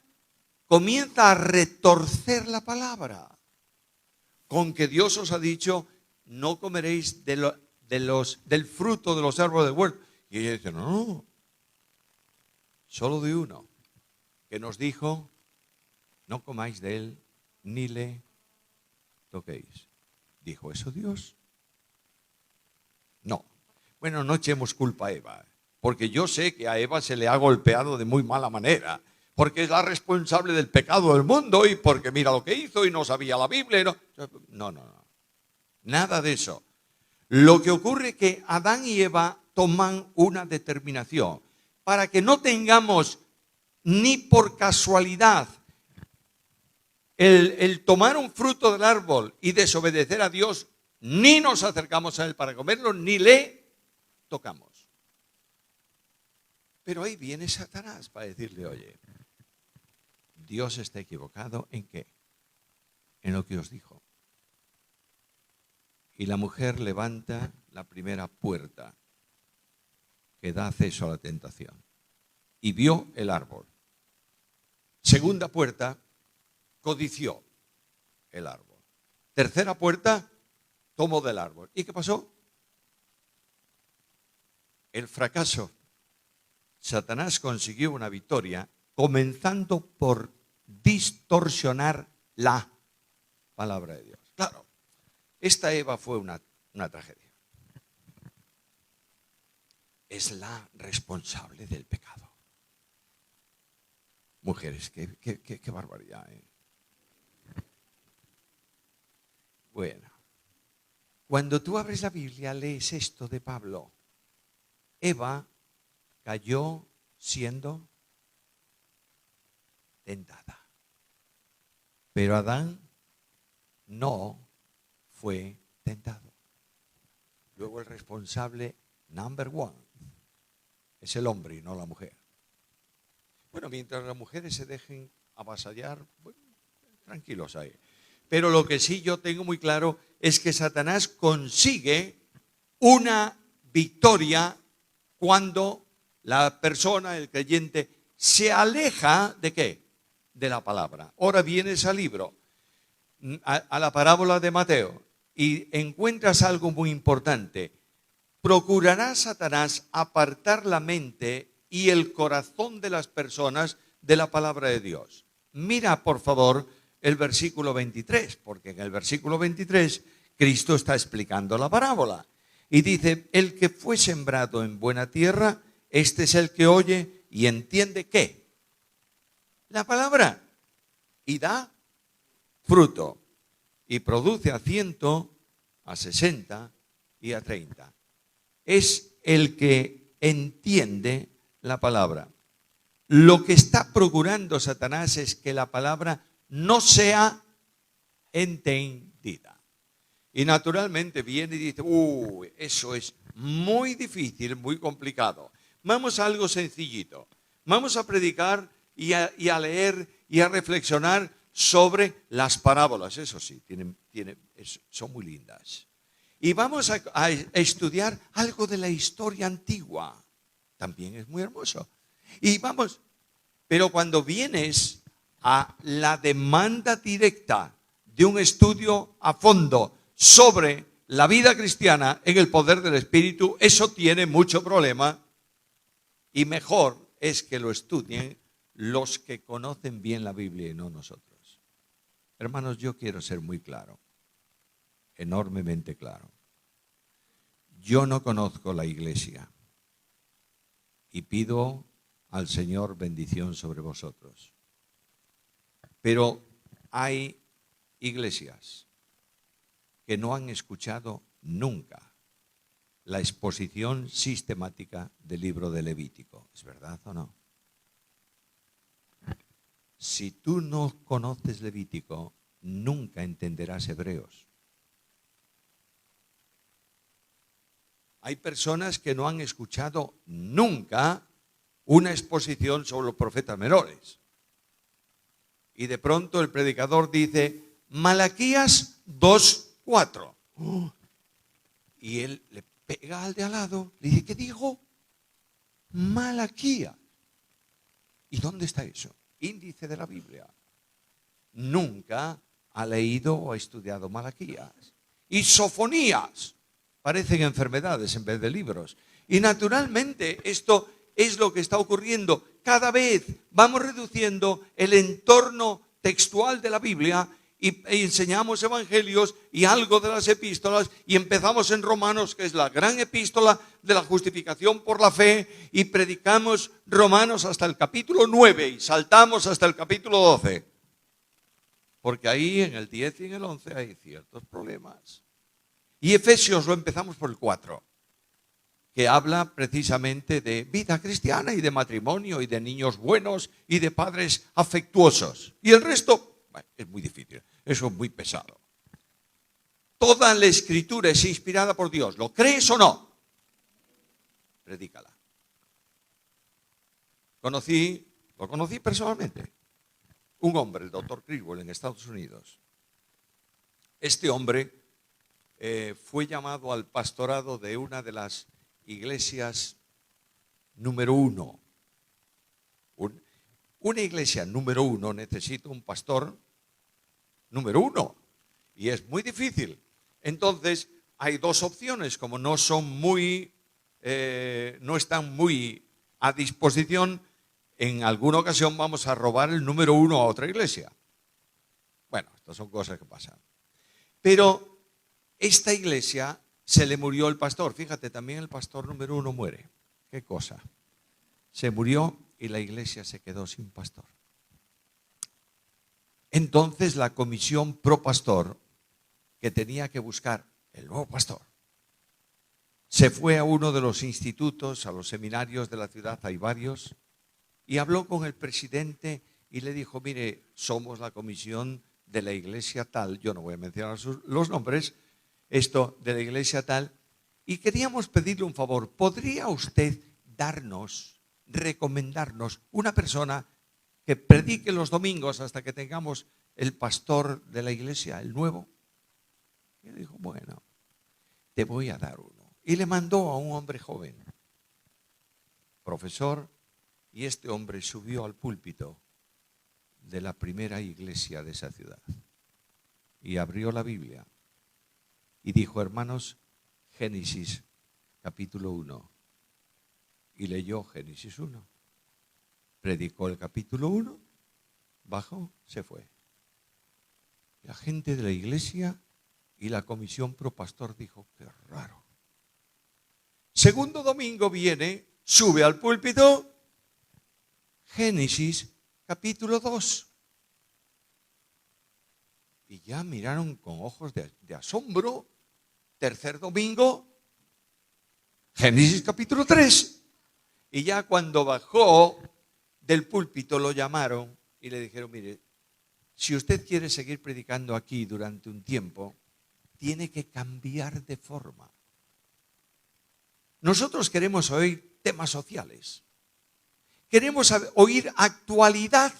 comienza a retorcer la palabra. Con que Dios os ha dicho, no comeréis del fruto de los árboles del huerto. Y ella dice, no, solo de uno, que nos dijo, no comáis de él, ni le toquéis. ¿Dijo eso Dios? No. Bueno, no echemos culpa a Eva, porque yo sé que a Eva se le ha golpeado de muy mala manera, porque es la responsable del pecado del mundo y porque mira lo que hizo y no sabía la Biblia. No. Nada de eso. Lo que ocurre es que Adán y Eva toman una determinación para que no tengamos ni por casualidad el tomar un fruto del árbol y desobedecer a Dios, ni nos acercamos a Él para comerlo, ni le tocamos. Pero ahí viene Satanás para decirle, oye, Dios está equivocado ¿en qué? En lo que os dijo. Y la mujer levanta la primera puerta que da acceso a la tentación. Y vio el árbol. Segunda puerta, codició el árbol. Tercera puerta, tomó del árbol. ¿Y qué pasó? El fracaso. Satanás consiguió una victoria comenzando por distorsionar la palabra de Dios. Claro, esta Eva fue una tragedia. Es la responsable del pecado. Mujeres, qué barbaridad, ¿eh? Bueno, cuando tú abres la Biblia, lees esto de Pablo. Eva cayó siendo tentada. Pero Adán no fue tentado. Luego el responsable number one es el hombre y no la mujer. Bueno, mientras las mujeres se dejen avasallar, bueno, tranquilos ahí. Pero lo que sí yo tengo muy claro es que Satanás consigue una victoria cuando la persona, el creyente, se aleja ¿de qué? De la palabra. Ahora vienes al libro, a la parábola de Mateo, y encuentras algo muy importante. Procurará Satanás apartar la mente y el corazón de las personas de la palabra de Dios. Mira, por favor, el versículo 23, porque en el versículo 23 Cristo está explicando la parábola. Y dice, el que fue sembrado en buena tierra, este es el que oye y entiende ¿qué? La palabra. Y da fruto. Y produce a 100, a 60 y a 30. Es el que entiende la palabra. Lo que está procurando Satanás es que la palabra no sea entendida. Y naturalmente viene y dice, eso es muy difícil, muy complicado. Vamos a algo sencillito. Vamos a predicar y a leer y a reflexionar sobre las parábolas. Eso sí, son muy lindas. Y vamos a estudiar algo de la historia antigua. También es muy hermoso. Y vamos, pero cuando vienes a la demanda directa de un estudio a fondo sobre la vida cristiana en el poder del Espíritu, eso tiene mucho problema y mejor es que lo estudien los que conocen bien la Biblia y no nosotros. Hermanos, yo quiero ser muy claro, enormemente claro. Yo no conozco la iglesia y pido al Señor bendición sobre vosotros. Pero hay iglesias que no han escuchado nunca la exposición sistemática del libro de Levítico. ¿Es verdad o no? Si tú no conoces Levítico, nunca entenderás Hebreos. Hay personas que no han escuchado nunca una exposición sobre los profetas menores. Y de pronto el predicador dice, Malaquías 2:4. Y él le pega al de al lado, le dice, ¿qué dijo? Malaquías. ¿Y dónde está eso? Índice de la Biblia. Nunca ha leído o ha estudiado Malaquías. Y Sofonías. Parecen enfermedades en vez de libros. Y naturalmente esto es lo que está ocurriendo. Cada vez vamos reduciendo el entorno textual de la Biblia y enseñamos evangelios y algo de las epístolas y empezamos en Romanos, que es la gran epístola de la justificación por la fe, y predicamos Romanos hasta el capítulo 9 y saltamos hasta el capítulo 12. Porque ahí en el 10 y en el 11 hay ciertos problemas. Y Efesios lo empezamos por el 4, que habla precisamente de vida cristiana y de matrimonio y de niños buenos y de padres afectuosos. Y el resto, bueno, es muy difícil, eso es muy pesado. Toda la escritura es inspirada por Dios, ¿lo crees o no? Predícala. Lo conocí personalmente. Un hombre, el doctor Criswell, en Estados Unidos. Este hombre fue llamado al pastorado de una de las iglesias número 1. Una iglesia número 1 necesita un pastor número 1 y es muy difícil. Entonces hay dos opciones, como no están muy a disposición. En alguna ocasión vamos a robar el número 1 a otra iglesia. Bueno, estas son cosas que pasan. Pero esta iglesia se le murió el pastor. Fíjate, también el pastor número 1 muere. ¿Qué cosa? Se murió y la iglesia se quedó sin pastor. Entonces la comisión pro pastor, que tenía que buscar el nuevo pastor, se fue a uno de los institutos, a los seminarios de la ciudad, hay varios, y habló con el presidente y le dijo: mire, somos la comisión de la iglesia tal, yo no voy a mencionar los nombres, esto de la iglesia tal, y queríamos pedirle un favor. ¿Podría usted recomendarnos una persona que predique los domingos hasta que tengamos el pastor de la iglesia, el nuevo? Y él dijo: bueno, te voy a dar uno. Y le mandó a un hombre joven, profesor, y este hombre subió al púlpito de la primera iglesia de esa ciudad y abrió la Biblia y dijo: hermanos, Génesis capítulo 1, y leyó Génesis 1, predicó el capítulo 1, bajó, se fue. La gente de la iglesia y la comisión pro pastor dijo: qué raro. Segundo domingo viene, sube al púlpito, Génesis capítulo 2. Y ya miraron con ojos de asombro. Tercer domingo, Génesis capítulo 3. Y ya cuando bajó del púlpito lo llamaron y le dijeron: mire, si usted quiere seguir predicando aquí durante un tiempo, tiene que cambiar de forma. Nosotros queremos oír temas sociales. Queremos oír actualidad.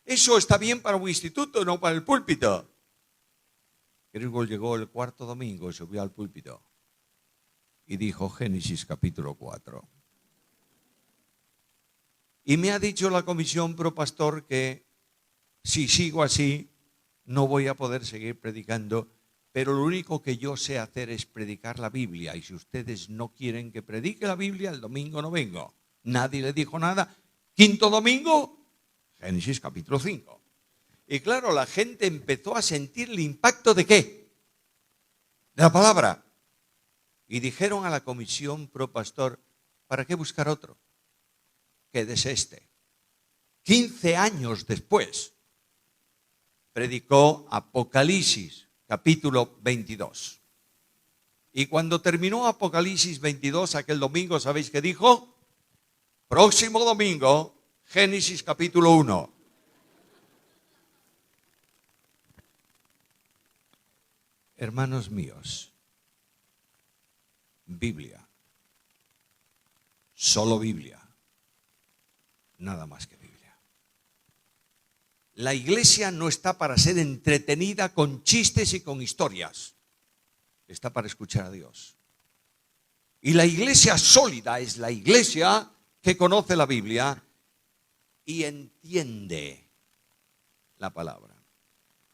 Eso está bien para un instituto, no para el púlpito. Criswell llegó el cuarto domingo y subió al púlpito y dijo Génesis capítulo 4. Y me ha dicho la comisión pro pastor que si sigo así no voy a poder seguir predicando, pero lo único que yo sé hacer es predicar la Biblia, y si ustedes no quieren que predique la Biblia, el domingo no vengo. Nadie le dijo nada. Quinto domingo, Génesis capítulo 5. Y claro, la gente empezó a sentir el impacto ¿de qué? De la palabra. Y dijeron a la comisión pro pastor: ¿para qué buscar otro? Quédese este. 15 años después, predicó Apocalipsis capítulo 22. Y cuando terminó Apocalipsis 22, aquel domingo, ¿sabéis qué dijo? Próximo domingo, Génesis capítulo 1. Hermanos míos, Biblia, solo Biblia, nada más que Biblia. La iglesia no está para ser entretenida con chistes y con historias, está para escuchar a Dios. Y la iglesia sólida es la iglesia que conoce la Biblia y entiende la palabra.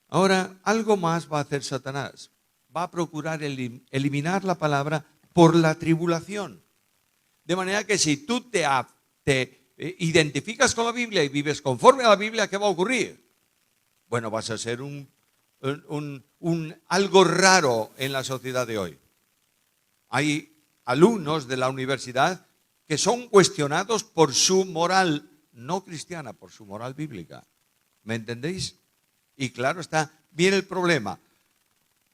Ahora, algo más va a hacer Satanás. Va a procurar eliminar la palabra por la tribulación. De manera que si tú te identificas con la Biblia y vives conforme a la Biblia, ¿qué va a ocurrir? bueno, vas a ser algo raro en la sociedad de hoy. Hay alumnos de la universidad que son cuestionados por su moral no cristiana, por su moral bíblica. ¿Me entendéis? Y claro está, viene el problema.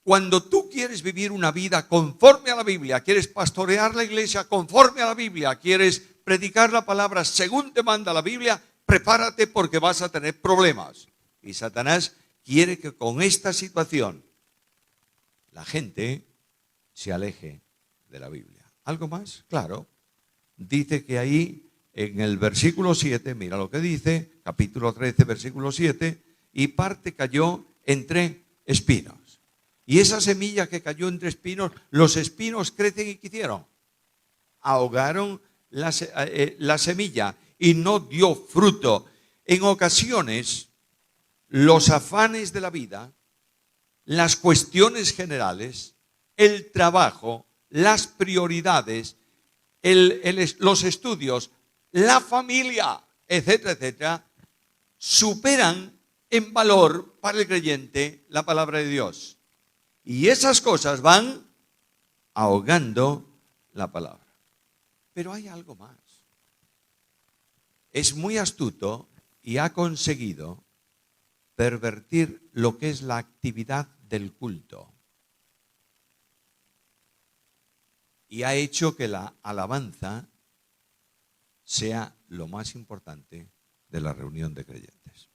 Cuando tú quieres vivir una vida conforme a la Biblia, quieres pastorear la iglesia conforme a la Biblia, quieres predicar la palabra según te manda la Biblia, prepárate porque vas a tener problemas. Y Satanás quiere que con esta situación la gente se aleje de la Biblia. ¿Algo más? Claro. Dice que ahí en el versículo 7, mira lo que dice, capítulo 13, versículo 7, y parte cayó entre espinos. Y esa semilla que cayó entre espinos, los espinos crecen y ¿qué hicieron? Ahogaron la semilla y no dio fruto. En ocasiones, los afanes de la vida, las cuestiones generales, el trabajo, las prioridades, los estudios, la familia, etcétera, etcétera, superan en valor para el creyente la palabra de Dios. Y esas cosas van ahogando la palabra. Pero hay algo más. Es muy astuto y ha conseguido pervertir lo que es la actividad del culto. Y ha hecho que la alabanza sea lo más importante de la reunión de creyentes.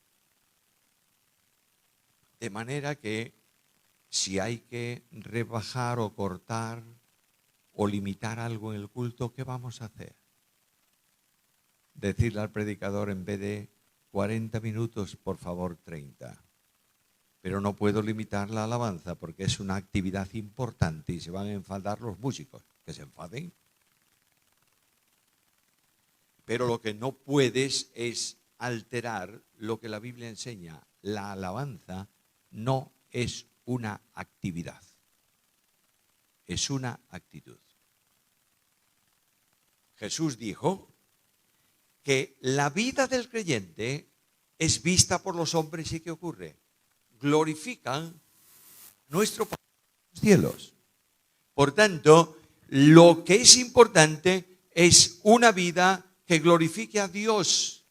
De manera que si hay que rebajar o cortar o limitar algo en el culto, ¿qué vamos a hacer? Decirle al predicador en vez de 40 minutos, por favor 30. Pero no puedo limitar la alabanza porque es una actividad importante y se van a enfadar los músicos. Que se enfaden. Pero lo que no puedes es alterar lo que la Biblia enseña. La alabanza no es una actividad, es una actitud. Jesús dijo que la vida del creyente es vista por los hombres y ¿qué ocurre? Glorifican nuestro Padre en los cielos. Por tanto, lo que es importante es una vida que glorifique a Dios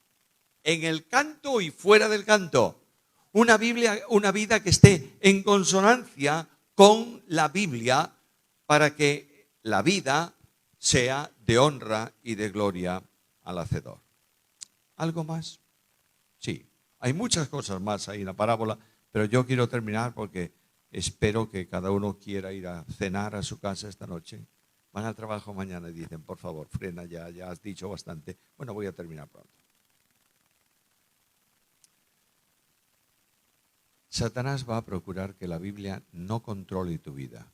en el canto y fuera del canto. Una vida que esté en consonancia con la Biblia para que la vida sea de honra y de gloria al Hacedor. ¿Algo más? Sí, hay muchas cosas más ahí en la parábola, pero yo quiero terminar porque espero que cada uno quiera ir a cenar a su casa esta noche. Van al trabajo mañana y dicen, por favor, frena ya has dicho bastante. Bueno, voy a terminar pronto. Satanás va a procurar que la Biblia no controle tu vida.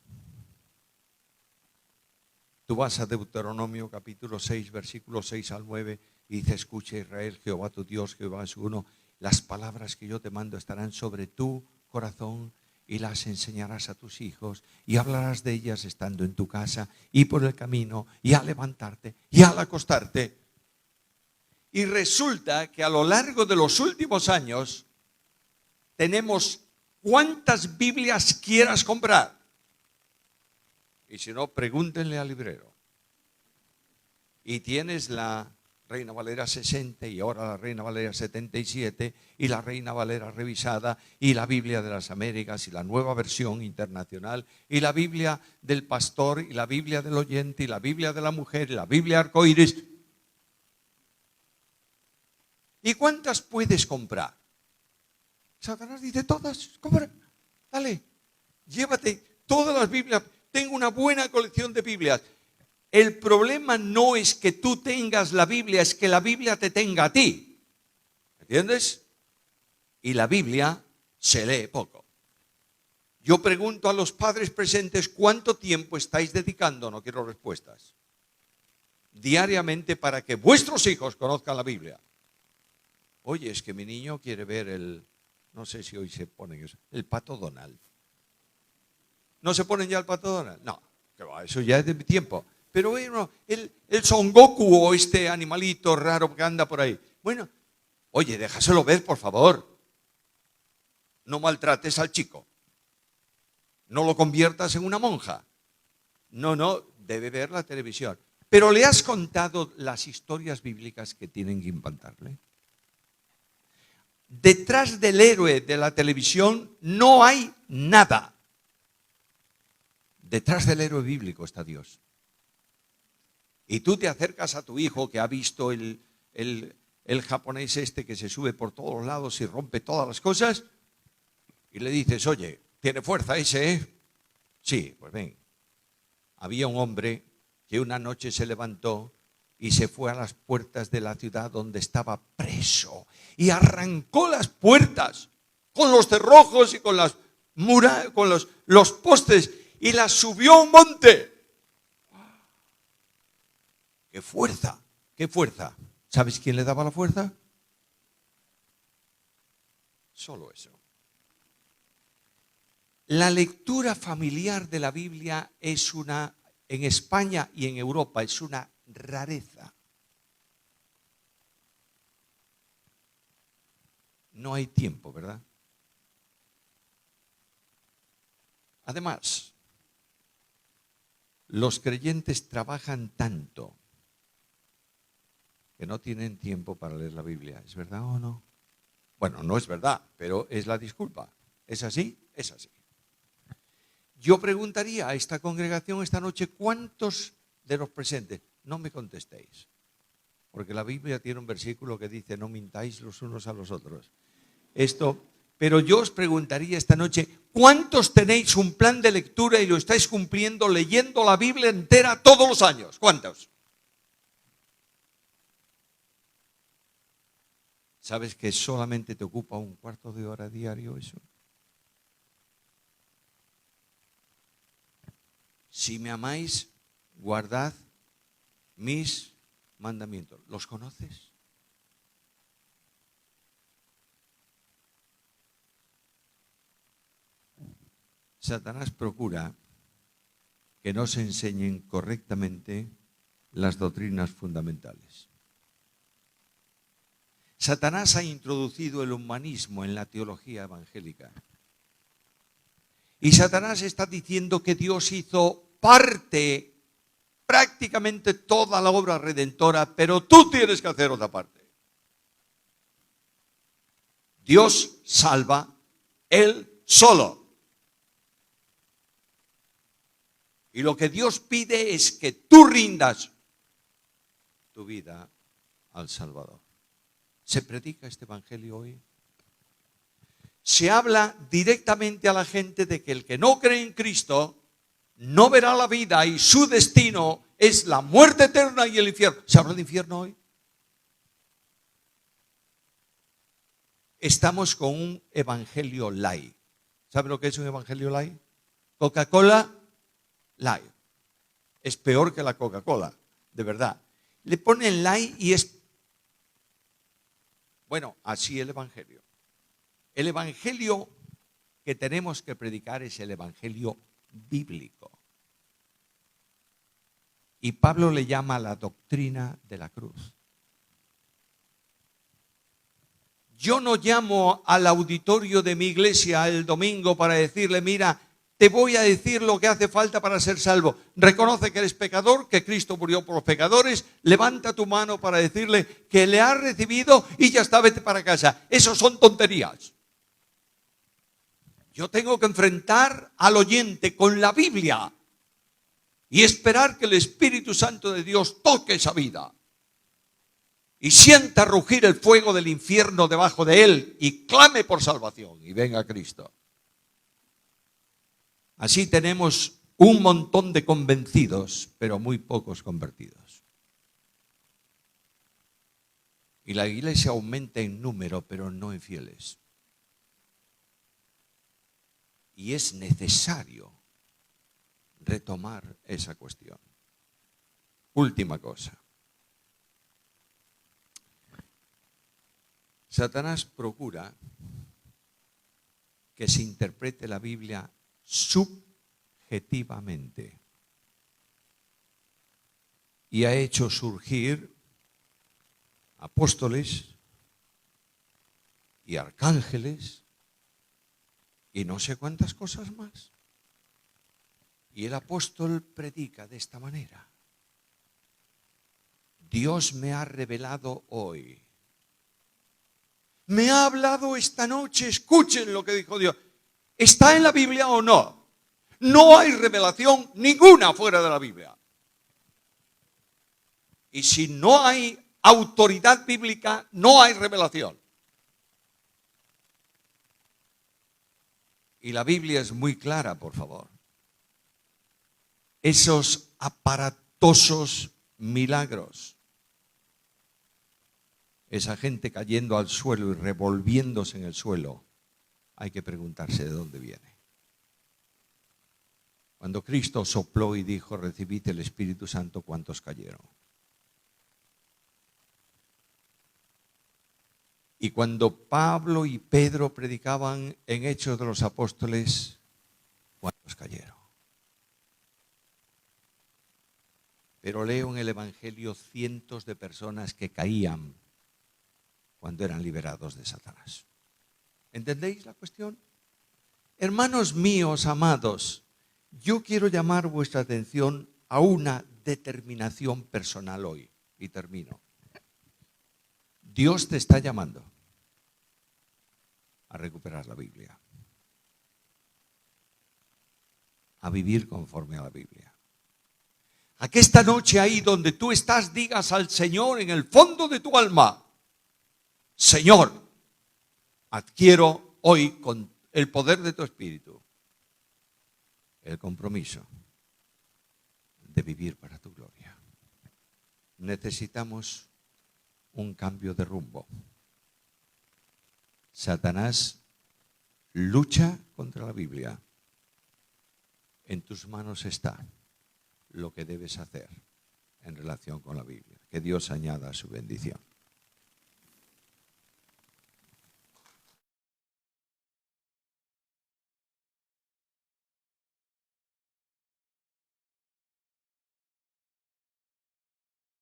Tú vas a Deuteronomio capítulo 6, versículos 6 al 9 y dice, escucha Israel, Jehová tu Dios, Jehová es uno. Las palabras que yo te mando estarán sobre tu corazón y las enseñarás a tus hijos y hablarás de ellas estando en tu casa y por el camino y al levantarte y al acostarte. Y resulta que a lo largo de los últimos años tenemos cuantas Biblias quieras comprar. Y si no, pregúntenle al librero. Y tienes la Reina Valera 60 y ahora la Reina Valera 77 y la Reina Valera revisada y la Biblia de las Américas y la nueva versión internacional y la Biblia del pastor y la Biblia del oyente y la Biblia de la mujer y la Biblia arcoíris. ¿Y cuántas puedes comprar? Satanás dice, todas, compra, dale, llévate todas las Biblias. Tengo una buena colección de Biblias. El problema no es que tú tengas la Biblia, es que la Biblia te tenga a ti. ¿Entiendes? Y la Biblia se lee poco. Yo pregunto a los padres presentes, ¿cuánto tiempo estáis dedicando? No quiero respuestas. Diariamente para que vuestros hijos conozcan la Biblia. Oye, es que mi niño quiere ver no sé si hoy se ponen eso, el Pato Donald. ¿No se ponen ya el Pato Donald? No, que va, eso ya es de mi tiempo. Pero bueno, el Son Goku o este animalito raro que anda por ahí. Bueno, oye, déjaselo ver, por favor. no maltrates al chico, no lo conviertas en una monja. No, debe ver la televisión. Pero ¿le has contado las historias bíblicas que tienen que impactarle? Detrás del héroe de la televisión no hay nada. Detrás del héroe bíblico está Dios. Y tú te acercas a tu hijo que ha visto el japonés este que se sube por todos lados y rompe todas las cosas, y le dices, oye, ¿tiene fuerza ese, eh? Sí, pues ven. Había un hombre que una noche se levantó y se fue a las puertas de la ciudad donde estaba preso y arrancó las puertas con los cerrojos y con los postes y las subió a un monte. ¡Qué fuerza! ¡Qué fuerza! ¿Sabes quién le daba la fuerza? Solo eso. La lectura familiar de la Biblia es en España y en Europa, es una rareza. No hay tiempo, ¿verdad? Además, los creyentes trabajan tanto que no tienen tiempo para leer la Biblia. ¿Es verdad o no? Bueno, no es verdad, pero es la disculpa. ¿Es así? Es así. Yo preguntaría a esta congregación esta noche, ¿cuántos de los presentes? No me contestéis, porque la Biblia tiene un versículo que dice, no mintáis los unos a los otros. Pero yo os preguntaría esta noche, ¿cuántos tenéis un plan de lectura y lo estáis cumpliendo leyendo la Biblia entera todos los años? ¿Cuántos? ¿Sabes que solamente te ocupa un cuarto de hora diario eso? Si me amáis, guardad mis mandamientos. ¿Los conoces? Satanás procura que no se enseñen correctamente las doctrinas fundamentales. Satanás ha introducido el humanismo en la teología evangélica. Y Satanás está diciendo que Dios hizo parte, prácticamente toda la obra redentora, pero tú tienes que hacer otra parte. Dios salva Él solo. Y lo que Dios pide es que tú rindas tu vida al Salvador. ¿Se predica este evangelio hoy? Se habla directamente a la gente de que el que no cree en Cristo no verá la vida y su destino es la muerte eterna y el infierno. ¿Se habla de infierno hoy? Estamos con un evangelio light. ¿Sabe lo que es un evangelio light? Coca-Cola light. Es peor que la Coca-Cola, de verdad. Le ponen light y es... Bueno, así el evangelio. El evangelio que tenemos que predicar es el evangelio bíblico. Y Pablo le llama la doctrina de la cruz. Yo no llamo al auditorio de mi iglesia el domingo para decirle, mira, te voy a decir lo que hace falta para ser salvo. Reconoce que eres pecador, que Cristo murió por los pecadores, levanta tu mano para decirle que le has recibido y ya está, vete para casa. Eso son tonterías. Yo tengo que enfrentar al oyente con la Biblia y esperar que el Espíritu Santo de Dios toque esa vida y sienta rugir el fuego del infierno debajo de él y clame por salvación y venga a Cristo. Así tenemos un montón de convencidos, pero muy pocos convertidos. Y la iglesia aumenta en número, pero no en fieles. Y es necesario retomar esa cuestión. Última cosa. Satanás procura que se interprete la Biblia subjetivamente. Y ha hecho surgir apóstoles y arcángeles y no sé cuántas cosas más. Y el apóstol predica de esta manera. Dios me ha revelado hoy. Me ha hablado esta noche, escuchen lo que dijo Dios. ¿Está en la Biblia o no? No hay revelación ninguna fuera de la Biblia. Y si no hay autoridad bíblica, no hay revelación. Y la Biblia es muy clara, por favor. Esos aparatosos milagros, esa gente cayendo al suelo y revolviéndose en el suelo, hay que preguntarse de dónde viene. Cuando Cristo sopló y dijo, recibid el Espíritu Santo, ¿cuántos cayeron? Y cuando Pablo y Pedro predicaban en Hechos de los Apóstoles, ¿cuántos cayeron? Pero leo en el Evangelio cientos de personas que caían cuando eran liberados de Satanás. ¿Entendéis la cuestión? Hermanos míos amados, yo quiero llamar vuestra atención a una determinación personal hoy. Y termino. Dios te está llamando a recuperar la Biblia, a vivir conforme a la Biblia. A que esta noche ahí donde tú estás digas al Señor en el fondo de tu alma, Señor, adquiero hoy con el poder de tu Espíritu el compromiso de vivir para tu gloria. Necesitamos un cambio de rumbo. Satanás lucha contra la Biblia. En tus manos está lo que debes hacer en relación con la Biblia. Que Dios añada su bendición.